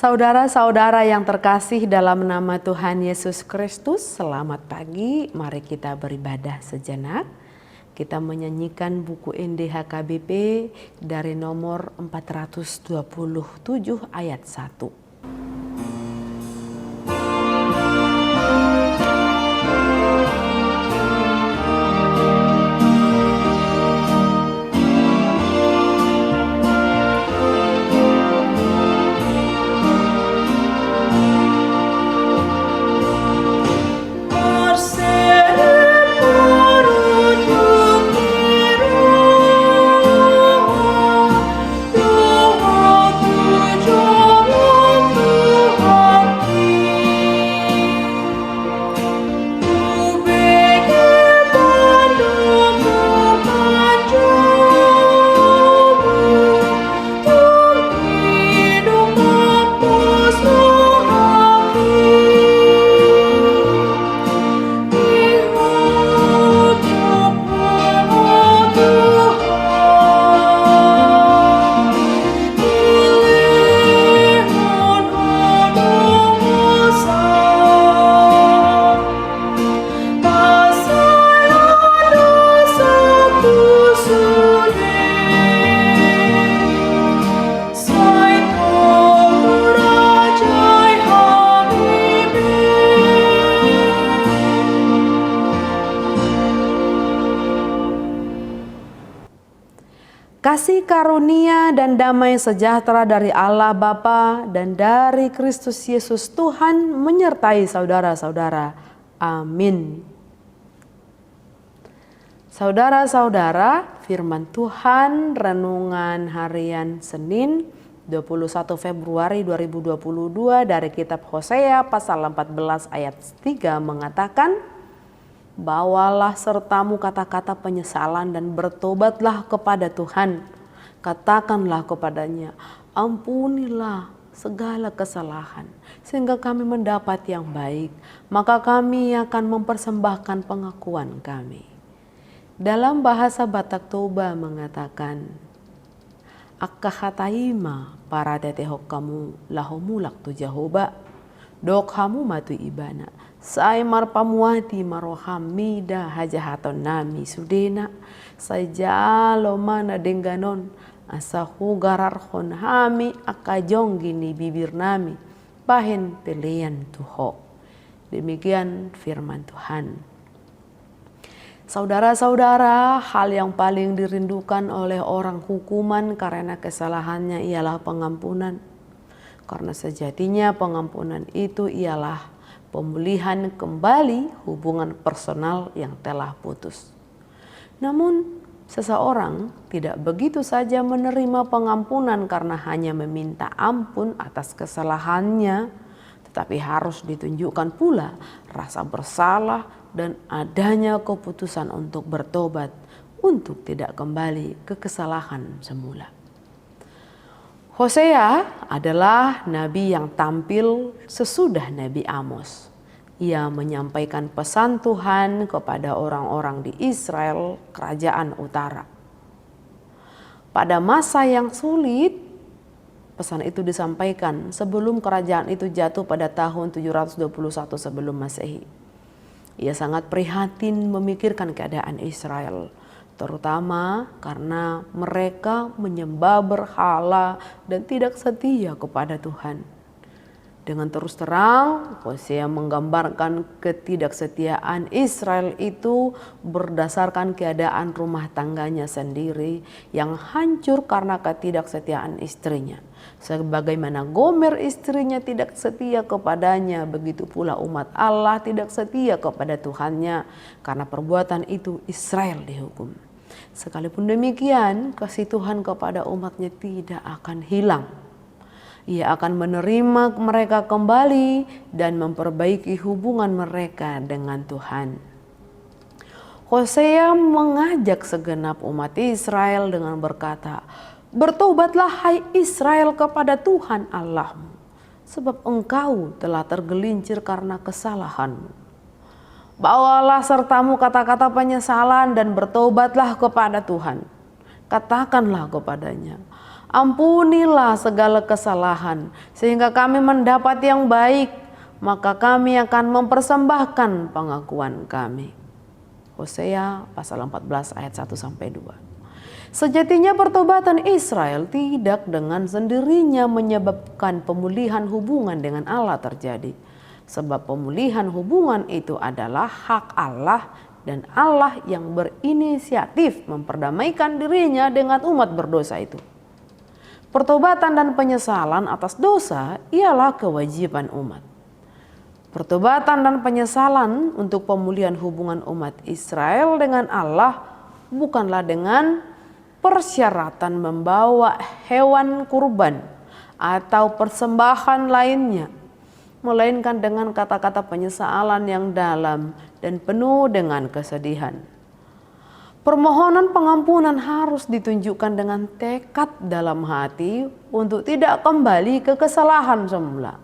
Saudara-saudara yang terkasih dalam nama Tuhan Yesus Kristus, selamat pagi. Mari kita beribadah sejenak. Kita menyanyikan buku NDHKBP dari nomor 427 ayat 1. Kasih karunia dan damai sejahtera dari Allah Bapa dan dari Kristus Yesus Tuhan menyertai saudara-saudara. Amin. Saudara-saudara, firman Tuhan renungan harian Senin 21 Februari 2022 dari kitab Hosea pasal 14 ayat 3 mengatakan, bawalah sertamu kata-kata penyesalan dan bertobatlah kepada Tuhan. Katakanlah kepadanya, ampunilah segala kesalahan, sehingga kami mendapat yang baik. Maka kami akan mempersembahkan pengakuan kami. Dalam bahasa Batak Toba mengatakan, Akkahataima para tetehok kamu lahomulak tu Jehoba, dok hamu matu ibana. Sai marpamuati maroham mida hajahaton nami sudena sajalo mana dengganon asahu gararhon hami akajong gini bibir nami pahen pelian tuho. Demikian firman Tuhan. Saudara-saudara, hal yang paling dirindukan oleh orang hukuman karena kesalahannya ialah pengampunan. Karena sejatinya pengampunan itu ialah pemulihan kembali hubungan personal yang telah putus. Namun, seseorang tidak begitu saja menerima pengampunan karena hanya meminta ampun atas kesalahannya, tetapi harus ditunjukkan pula rasa bersalah dan adanya keputusan untuk bertobat, untuk tidak kembali ke kesalahan semula. Hosea adalah nabi yang tampil sesudah Nabi Amos. Ia menyampaikan pesan Tuhan kepada orang-orang di Israel, kerajaan utara. Pada masa yang sulit, pesan itu disampaikan sebelum kerajaan itu jatuh pada tahun 721 sebelum Masehi. Ia sangat prihatin memikirkan keadaan Israel, terutama karena mereka menyembah berhala dan tidak setia kepada Tuhan. Dengan terus terang, Hosea menggambarkan ketidaksetiaan Israel itu berdasarkan keadaan rumah tangganya sendiri yang hancur karena ketidaksetiaan istrinya. Sebagaimana Gomer istrinya tidak setia kepadanya, begitu pula umat Allah tidak setia kepada Tuhannya. Karena perbuatan itu Israel dihukum. Sekalipun demikian, kasih Tuhan kepada umatnya tidak akan hilang. Ia akan menerima mereka kembali dan memperbaiki hubungan mereka dengan Tuhan. Hosea mengajak segenap umat Israel dengan berkata, bertobatlah hai Israel kepada Tuhan Allahmu, sebab engkau telah tergelincir karena kesalahanmu. Bawalah sertamu kata-kata penyesalan dan bertobatlah kepada Tuhan. Katakanlah kepadanya, Ampunilah segala kesalahan, sehingga kami mendapat yang baik, maka kami akan mempersembahkan pengakuan kami. Hosea pasal 14 ayat 1-2. Sejatinya pertobatan Israel tidak dengan sendirinya menyebabkan pemulihan hubungan dengan Allah terjadi. Sebab pemulihan hubungan itu adalah hak Allah, dan Allah yang berinisiatif memperdamaikan dirinya dengan umat berdosa itu. Pertobatan dan penyesalan atas dosa ialah kewajiban umat. Pertobatan dan penyesalan untuk pemulihan hubungan umat Israel dengan Allah bukanlah dengan persyaratan membawa hewan kurban atau persembahan lainnya, melainkan dengan kata-kata penyesalan yang dalam dan penuh dengan kesedihan. Permohonan pengampunan harus ditunjukkan dengan tekad dalam hati untuk tidak kembali ke kesalahan semula.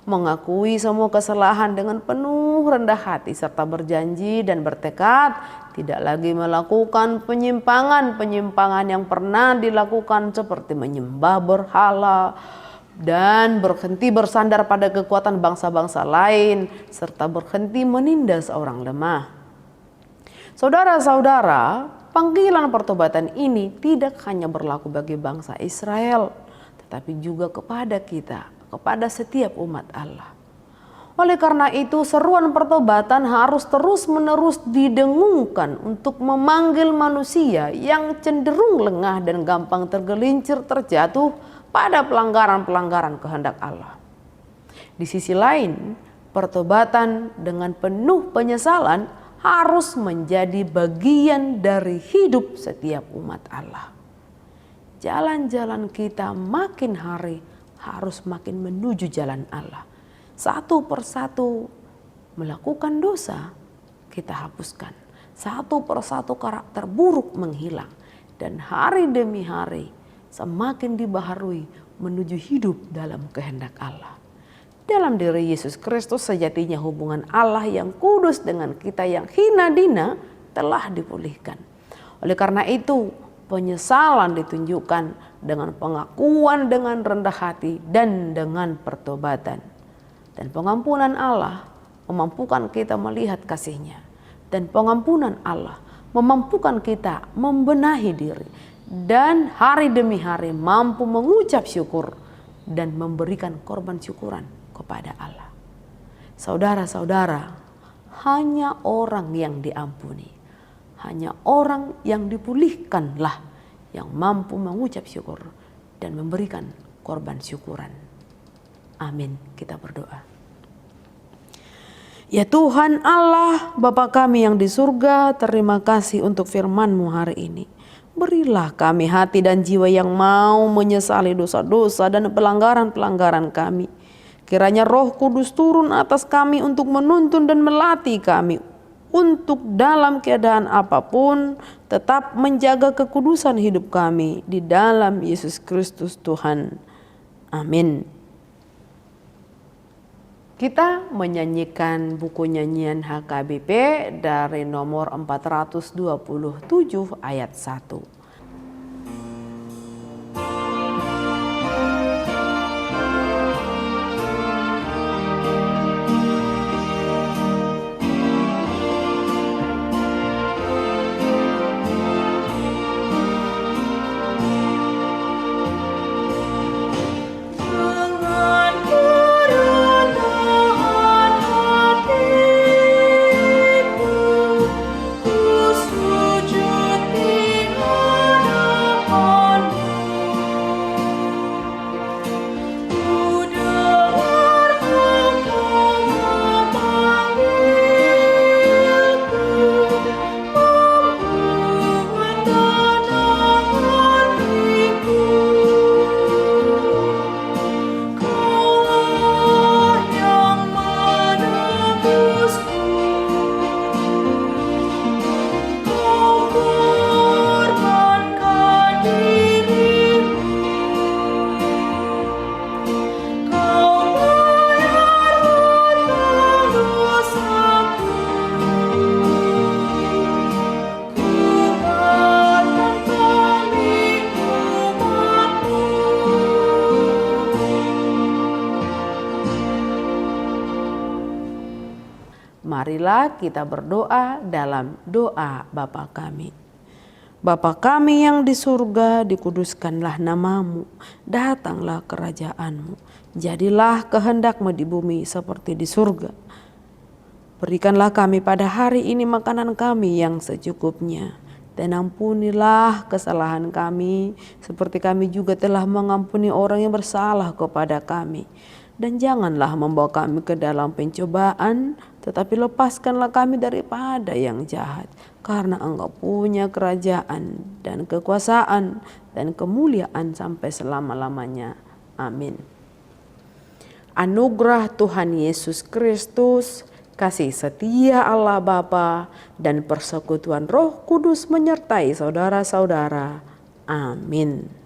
Mengakui semua kesalahan dengan penuh rendah hati serta berjanji dan bertekad tidak lagi melakukan penyimpangan yang pernah dilakukan seperti menyembah berhala dan berhenti bersandar pada kekuatan bangsa-bangsa lain serta berhenti menindas orang lemah. Saudara-saudara, panggilan pertobatan ini tidak hanya berlaku bagi bangsa Israel, tetapi juga kepada kita, kepada setiap umat Allah. Oleh karena itu, seruan pertobatan harus terus-menerus didengungkan untuk memanggil manusia yang cenderung lengah dan gampang tergelincir terjatuh pada pelanggaran-pelanggaran kehendak Allah. Di sisi lain, pertobatan dengan penuh penyesalan harus menjadi bagian dari hidup setiap umat Allah. Jalan-jalan kita makin hari harus makin menuju jalan Allah. Satu persatu melakukan dosa, kita hapuskan. Satu persatu karakter buruk menghilang. Dan hari demi hari semakin dibaharui menuju hidup dalam kehendak Allah. Dalam diri Yesus Kristus sejatinya hubungan Allah yang kudus dengan kita yang hina dina telah dipulihkan. Oleh karena itu penyesalan ditunjukkan dengan pengakuan dengan rendah hati dan dengan pertobatan. Dan pengampunan Allah memampukan kita melihat kasih-Nya. Dan pengampunan Allah memampukan kita membenahi diri. Dan hari demi hari mampu mengucap syukur dan memberikan korban syukuran kepada Allah. Saudara-saudara, hanya orang yang diampuni, hanya orang yang dipulihkanlah yang mampu mengucap syukur dan memberikan korban syukuran. Amin. Kita berdoa. Ya Tuhan Allah, Bapa kami yang di surga, terima kasih untuk firman-Mu hari ini. Berilah kami hati dan jiwa yang mau menyesali dosa-dosa dan pelanggaran-pelanggaran kami. Kiranya Roh Kudus turun atas kami untuk menuntun dan melatih kami untuk dalam keadaan apapun tetap menjaga kekudusan hidup kami di dalam Yesus Kristus Tuhan. Amin. Kita menyanyikan buku nyanyian HKBP dari nomor 427 ayat 1. Sujud di Marilah kita berdoa dalam doa Bapa kami. Bapa kami yang di surga, dikuduskanlah namamu, datanglah kerajaanmu, jadilah kehendak-Mu di bumi seperti di surga. Berikanlah kami pada hari ini makanan kami yang secukupnya, dan ampunilah kesalahan kami, seperti kami juga telah mengampuni orang yang bersalah kepada kami. Dan janganlah membawa kami ke dalam pencobaan, tetapi lepaskanlah kami daripada yang jahat. Karena Engkau punya kerajaan dan kekuasaan dan kemuliaan sampai selama-lamanya. Amin. Anugerah Tuhan Yesus Kristus, kasih setia Allah Bapa, dan persekutuan Roh Kudus menyertai saudara-saudara. Amin.